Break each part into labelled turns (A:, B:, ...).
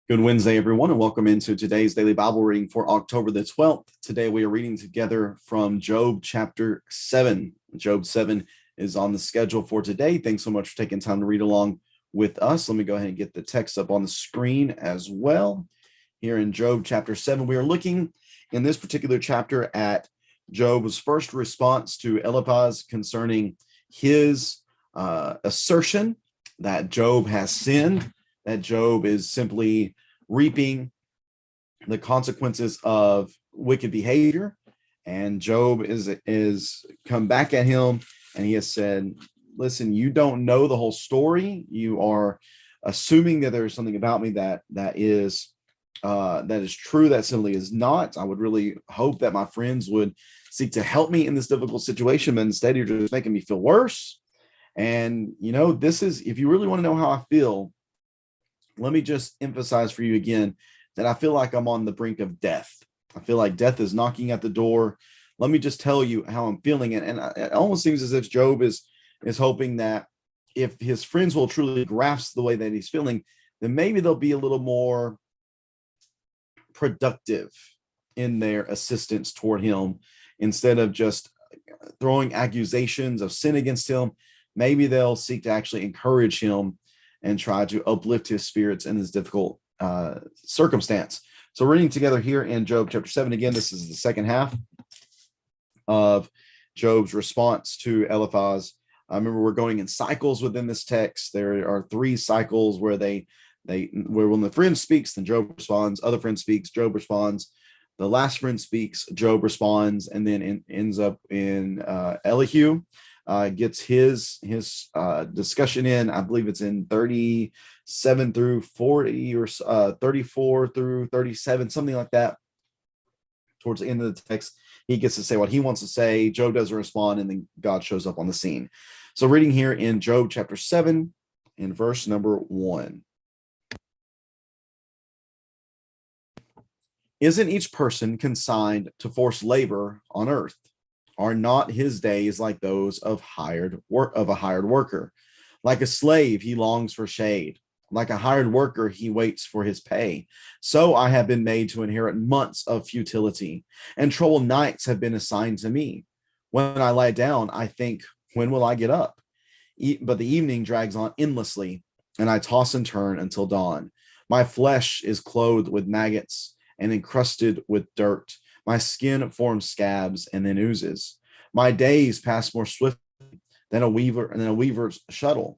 A: Good Wednesday, everyone, and welcome into today's daily Bible reading for October the 12th. Today we are reading together from Job chapter 7. Job 7 is on the schedule for today. Thanks so much for taking time to read along with us. Let me go ahead and get the text up on the screen as well. Here in Job chapter 7, we are looking in this particular chapter at Job's first response to Eliphaz concerning his assertion that Job has sinned, that Job is simply reaping the consequences of wicked behavior. And Job is come back at him, and he has said, listen, you don't know the whole story. You are assuming that there's something about me that is true, that simply is not. I would really hope that my friends would seek to help me in this difficult situation, but instead you're just making me feel worse. And this is, if you really want to know how I feel, let me just emphasize for you again that I feel like I'm on the brink of death. I feel like death is knocking at the door. Let me just tell you how I'm feeling. And it almost seems as if Job is hoping that if his friends will truly grasp the way that he's feeling, then maybe they'll be a little more productive in their assistance toward him. Instead of just throwing accusations of sin against him, maybe they'll seek to actually encourage him and try to uplift his spirits in this difficult circumstance. So reading together here in Job chapter 7, again, this is the second half of Job's response to Eliphaz. I remember we're going in cycles within this text. There are three cycles where where when the friend speaks, then Job responds, other friend speaks, Job responds, the last friend speaks, Job responds, and then ends up in Elihu. Gets his discussion in. I believe it's in 37 through 40 or 34 through 37, something like that. Towards the end of the text, he gets to say what he wants to say. Job doesn't respond, and then God shows up on the scene. So reading here in Job chapter 7 in verse number 1. Isn't each person consigned to forced labor on earth? Are not his days like those of a hired worker? Like a slave, he longs for shade. Like a hired worker, he waits for his pay. So I have been made to inherit months of futility, and troubled nights have been assigned to me. When I lie down, I think, when will I get up? But the evening drags on endlessly, and I toss and turn until dawn. My flesh is clothed with maggots and encrusted with dirt. My skin forms scabs and then oozes. My days pass more swiftly than a weaver's shuttle.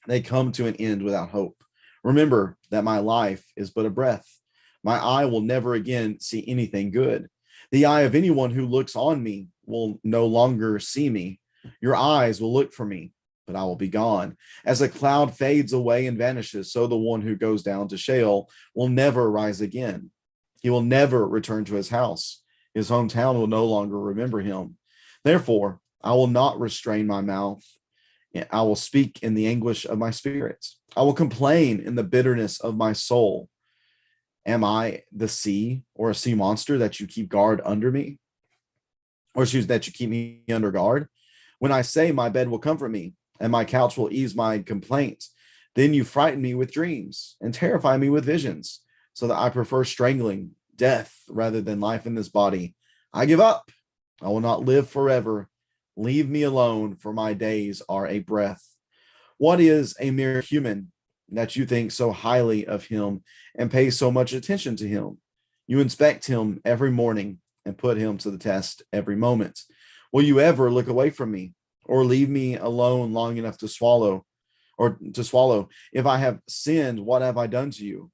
A: They come to an end without hope. Remember that my life is but a breath. My eye will never again see anything good. The eye of anyone who looks on me will no longer see me. Your eyes will look for me, but I will be gone. As a cloud fades away and vanishes, so the one who goes down to Sheol will never rise again. He will never return to his house. His hometown will no longer remember him. Therefore, I will not restrain my mouth. I will speak in the anguish of my spirits. I will complain in the bitterness of my soul. Am I the sea or a sea monster that you keep guard under me? Or excuse that you keep me under guard? When I say my bed will comfort me and my couch will ease my complaints, then you frighten me with dreams and terrify me with visions, so that I prefer strangling, death, rather than life in this body. I give up. I will not live forever. Leave me alone, for my days are a breath. What is a mere human that you think so highly of him and pay so much attention to him? You inspect him every morning and put him to the test every moment. Will you ever look away from me or leave me alone long enough to swallow? If I have sinned, what have I done to you?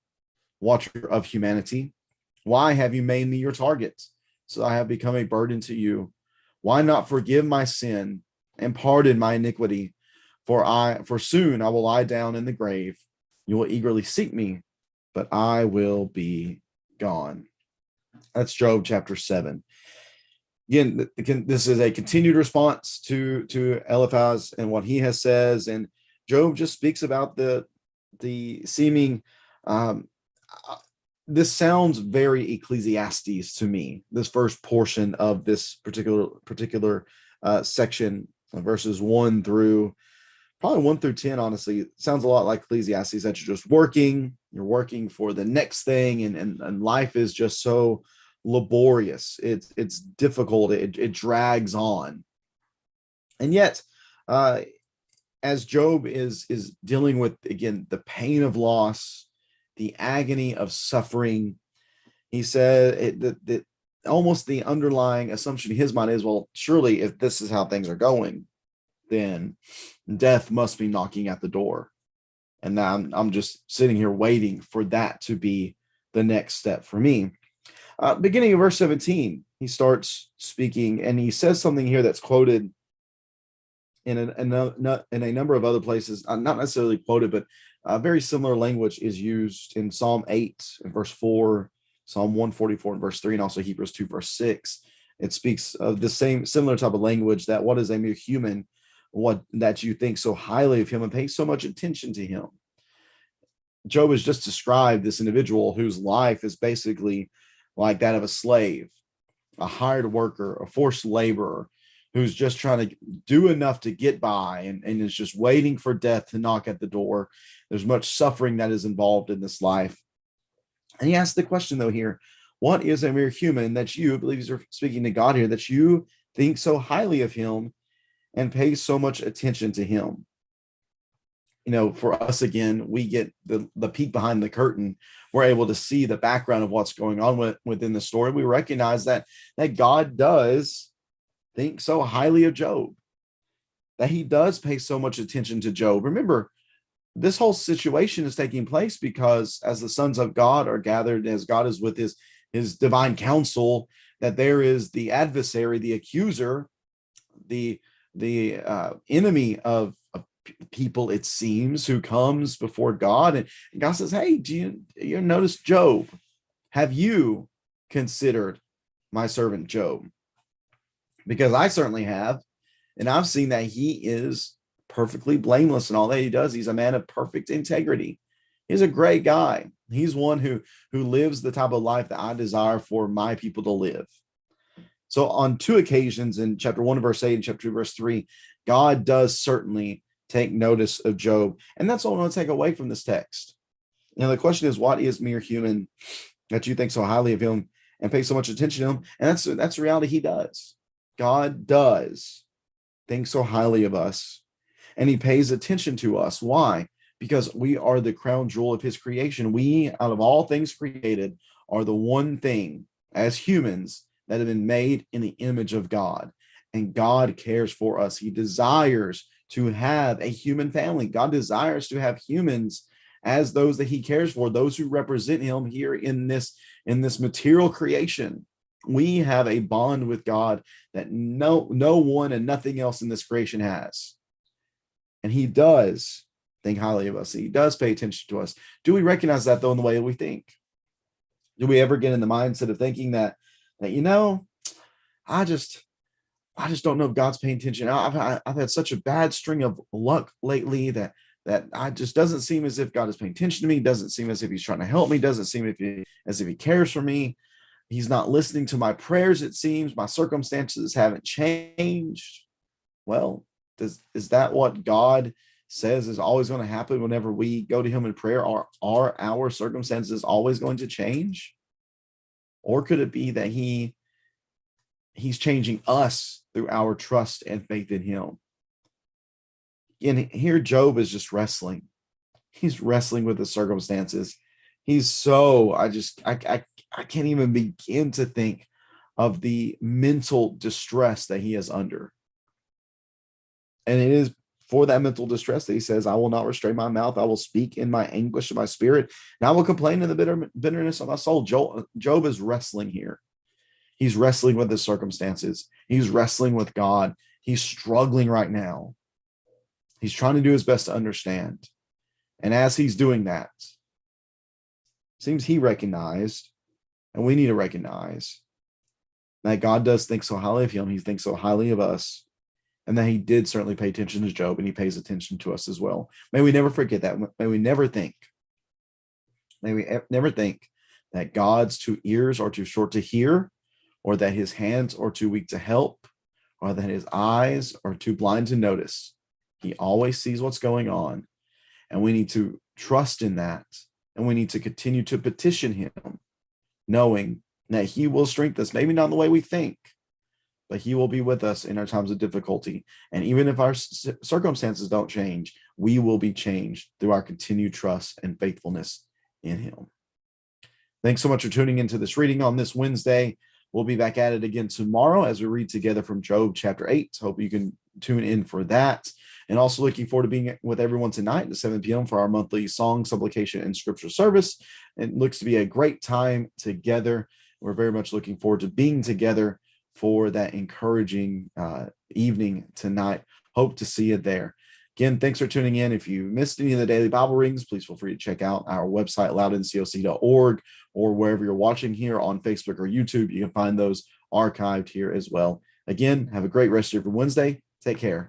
A: Watcher of humanity, why have you made me your target, so I have become a burden to you? Why not forgive my sin and pardon my iniquity? For soon I will lie down in the grave. You will eagerly seek me, but I will be gone. That's Job chapter 7. Again, this is a continued response to Eliphaz and what he has says, and Job just speaks about the seeming this sounds very Ecclesiastes to me, this first portion of this particular section, verses 1 through 10, honestly. It sounds a lot like Ecclesiastes, that you're just working, You're working for the next thing, and life is just so laborious. It's difficult. It drags on. And yet, uh, as Job is dealing with, again, the pain of loss, the agony of suffering, he said that almost the underlying assumption in his mind is, well, surely if this is how things are going, then death must be knocking at the door. And now I'm just sitting here waiting for that to be the next step for me. Beginning of verse 17, he starts speaking, and he says something here that's quoted in a number of other places, not necessarily quoted, but very similar language is used in Psalm 8 and verse 4, Psalm 144 and verse 3, and also Hebrews 2 verse 6. It speaks of the similar type of language, that what is a mere human, what that you think so highly of him and pay so much attention to him. Job has just described this individual whose life is basically like that of a slave, a hired worker, a forced laborer, who's just trying to do enough to get by, and is just waiting for death to knock at the door. There's much suffering that is involved in this life. And he asks the question, though, here, what is a mere human that you, I believe he's speaking to God here, that you think so highly of him and pay so much attention to him? You know, for us, again, we get the peek behind the curtain. We're able to see the background of what's going on within the story. We recognize that God does think so highly of Job, that he does pay so much attention to Job. Remember, this whole situation is taking place because as the sons of God are gathered, as God is with his divine counsel, that there is the adversary, the accuser, the enemy of people, it seems, who comes before God, and God says, hey, do you notice Job? Have you considered my servant Job? Because I certainly have, and I've seen that he is perfectly blameless in all that he does. He's a man of perfect integrity. He's a great guy. He's one who lives the type of life that I desire for my people to live. So on two occasions, in chapter 1 verse 8 and chapter 2 verse 3, God does certainly take notice of Job. And that's what I want to take away from this text. You know, the question is, what is mere human that you think so highly of him and pay so much attention to him? And that's the reality. He does. God does think so highly of us, and he pays attention to us. Why? Because we are the crown jewel of his creation. We, out of all things created, are the one thing as humans that have been made in the image of God. And God cares for us. He desires to have a human family. God desires to have humans as those that he cares for, those who represent him here in this material creation. We have a bond with God that no one and nothing else in this creation has. And he does think highly of us. He does pay attention to us. Do we recognize that, though, in the way that we think? Do we ever get in the mindset of thinking that you know, I just don't know if God's paying attention. I've had such a bad string of luck lately that I just doesn't seem as if God is paying attention to me. Doesn't seem as if he's trying to help me. Doesn't seem as if he cares for me. He's not listening to my prayers, it seems. My circumstances haven't changed. Well, is that what God says is always going to happen whenever we go to him in prayer? Are our circumstances always going to change? Or could it be that he's changing us through our trust and faith in him? And here Job is just wrestling. He's wrestling with the circumstances. He's so, I can't even begin to think of the mental distress that he is under. And it is for that mental distress that he says, I will not restrain my mouth. I will speak in my anguish of my spirit, and I will complain in the bitterness of my soul. Job is wrestling here. He's wrestling with his circumstances. He's wrestling with God. He's struggling right now. He's trying to do his best to understand. And as he's doing that, seems he recognized, and we need to recognize, that God does think so highly of him. He thinks so highly of us, and that he did certainly pay attention to Job, and he pays attention to us as well. May we never forget that. May we never think that God's two ears are too short to hear, or that his hands are too weak to help, or that his eyes are too blind to notice. He always sees what's going on, and we need to trust in that And we need to continue to petition him, knowing that he will strengthen us, maybe not in the way we think, but he will be with us in our times of difficulty. And even if our circumstances don't change, we will be changed through our continued trust and faithfulness in him. Thanks so much for tuning into this reading on this Wednesday. We'll be back at it again tomorrow as we read together from Job chapter 8. Hope you can tune in for that. And also looking forward to being with everyone tonight at 7 p.m. for our monthly song, supplication, and scripture service. It looks to be a great time together. We're very much looking forward to being together for that encouraging evening tonight. Hope to see you there. Again, thanks for tuning in. If you missed any of the daily Bible readings, please feel free to check out our website, loudncoc.org, or wherever you're watching here on Facebook or YouTube. You can find those archived here as well. Again, have a great rest of your Wednesday. Take care.